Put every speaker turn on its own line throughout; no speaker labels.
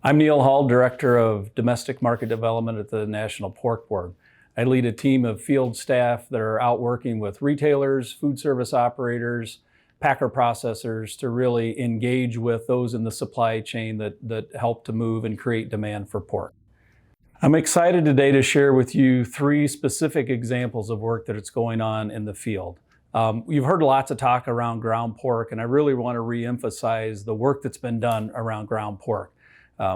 I'm Neal Hull, Director of Domestic Market Development at the National Pork Board. I lead a team of field staff that are out working with retailers, food service operators, packer processors to really engage with those in the supply chain that help to move and create demand for pork. I'm excited today to share with you three specific examples of work that is going on in the field. You've heard lots of talk around ground pork, and I really want to re-emphasize the work that's been done around ground pork.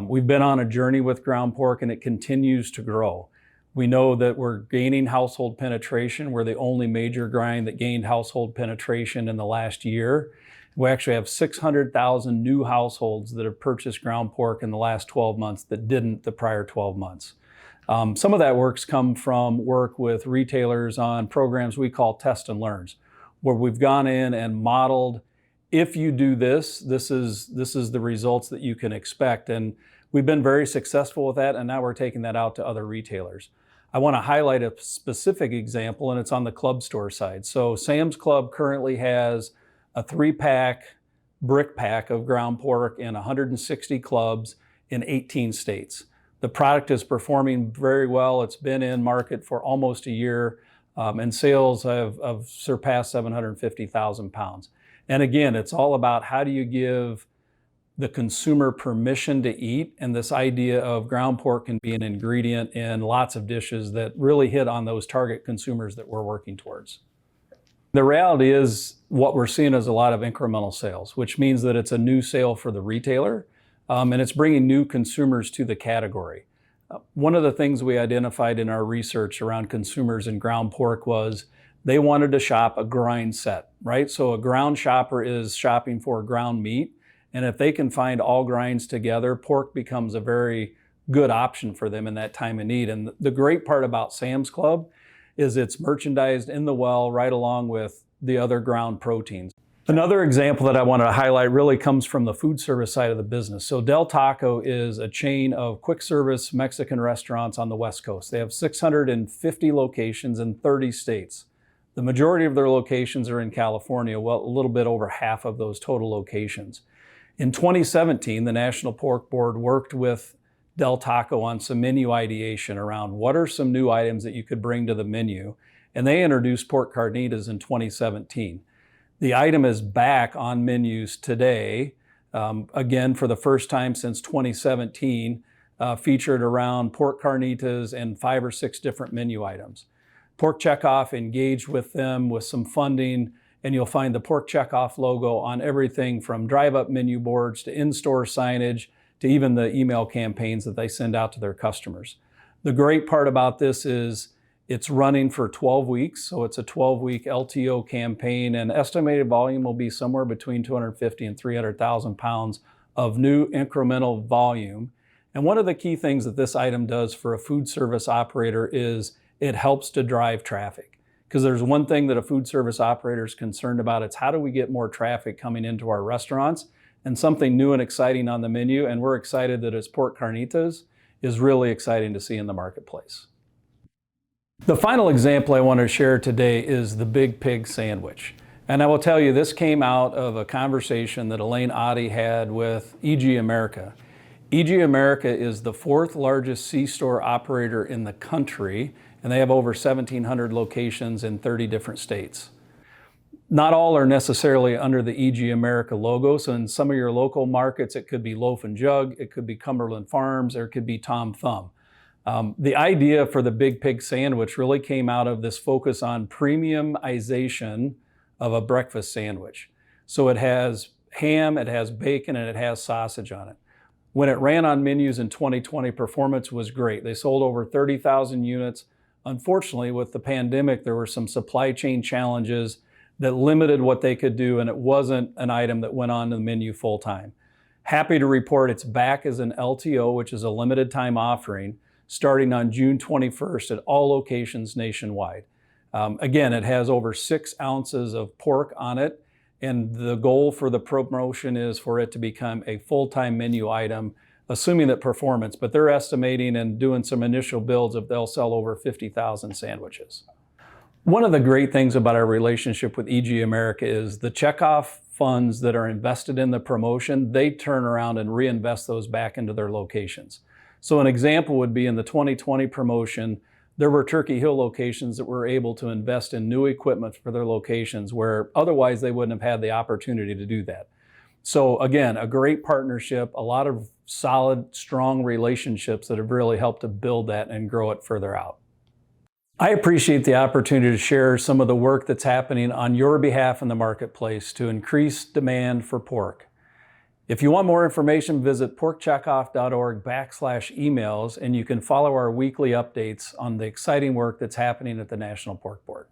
We've been on a journey with ground pork and it continues to grow. We know that we're gaining household penetration. We're the only major grind that gained household penetration in the last year. We actually have 600,000 new households that have purchased ground pork in the last 12 months that didn't the prior 12 months. Some of that work's come from work with retailers on programs we call test and learns, where we've gone in and modeled, if you do this, this is the results that you can expect. And we've been very successful with that, and now we're taking that out to other retailers. I want to highlight a specific example, and it's on the club store side. So Sam's Club currently has a 3-pack brick pack of ground pork in 160 clubs in 18 states. The product is performing very well. It's been in market for almost a year, and sales have surpassed 750,000 pounds. And again, it's all about how do you give the consumer permission to eat, and this idea of ground pork can be an ingredient in lots of dishes that really hit on those target consumers that we're working towards. The reality is what we're seeing is a lot of incremental sales, which means that it's a new sale for the retailer, and it's bringing new consumers to the category. One of the things we identified in our research around consumers in ground pork was they wanted to shop a grind set, right? So a ground shopper is shopping for ground meat, and if they can find all grinds together, pork becomes a very good option for them in that time of need. And the great part about Sam's Club is it's merchandised in the well right along with the other ground proteins. Another example that I wanted to highlight really comes from the food service side of the business. So Del Taco is a chain of quick service Mexican restaurants on the West Coast. They have 650 locations in 30 states. The majority of their locations are in California, well, a little bit over half of those total locations. In 2017, the National Pork Board worked with Del Taco on some menu ideation around what are some new items that you could bring to the menu, and they introduced pork carnitas in 2017. The item is back on menus today, again for the first time since 2017, featured around pork carnitas and 5 or 6 different menu items. Pork Checkoff engaged with them with some funding, and you'll find the Pork Checkoff logo on everything from drive-up menu boards to in-store signage to even the email campaigns that they send out to their customers. The great part about this is it's running for 12 weeks, so it's a 12-week LTO campaign, and estimated volume will be somewhere between 250 and 300,000 pounds of new incremental volume. And one of the key things that this item does for a food service operator is it helps to drive traffic. Because there's one thing that a food service operator is concerned about, it's how do we get more traffic coming into our restaurants, and something new and exciting on the menu, and we're excited that it's pork carnitas, is really exciting to see in the marketplace. The final example I want to share today is the Big Pig sandwich. And I will tell you, this came out of a conversation that Elaine Oddie had with E.G. America. E.G. America is the 4th largest C-store operator in the country, and they have over 1,700 locations in 30 different states. Not all are necessarily under the E.G. America logo, so in some of your local markets it could be Loaf and Jug, it could be Cumberland Farms, or it could be Tom Thumb. The idea for the Big Pig sandwich really came out of this focus on premiumization of a breakfast sandwich. So it has ham, it has bacon, and it has sausage on it. When it ran on menus in 2020, performance was great. They sold over 30,000 units. Unfortunately, with the pandemic, there were some supply chain challenges that limited what they could do, and it wasn't an item that went on the menu full time. Happy to report it's back as an LTO, which is a limited time offering, starting on June 21st at all locations nationwide. Again, it has over 6 ounces of pork on it, and the goal for the promotion is for it to become a full-time menu item, assuming that performance, but they're estimating and doing some initial builds if they'll sell over 50,000 sandwiches. One of the great things about our relationship with E.G. America is the Checkoff funds that are invested in the promotion, they turn around and reinvest those back into their locations. So an example would be in the 2020 promotion, there were Turkey Hill locations that were able to invest in new equipment for their locations where otherwise they wouldn't have had the opportunity to do that. So again, a great partnership, a lot of solid, strong relationships that have really helped to build that and grow it further out. I appreciate the opportunity to share some of the work that's happening on your behalf in the marketplace to increase demand for pork. If you want more information, visit porkcheckoff.org/emails, and you can follow our weekly updates on the exciting work that's happening at the National Pork Board.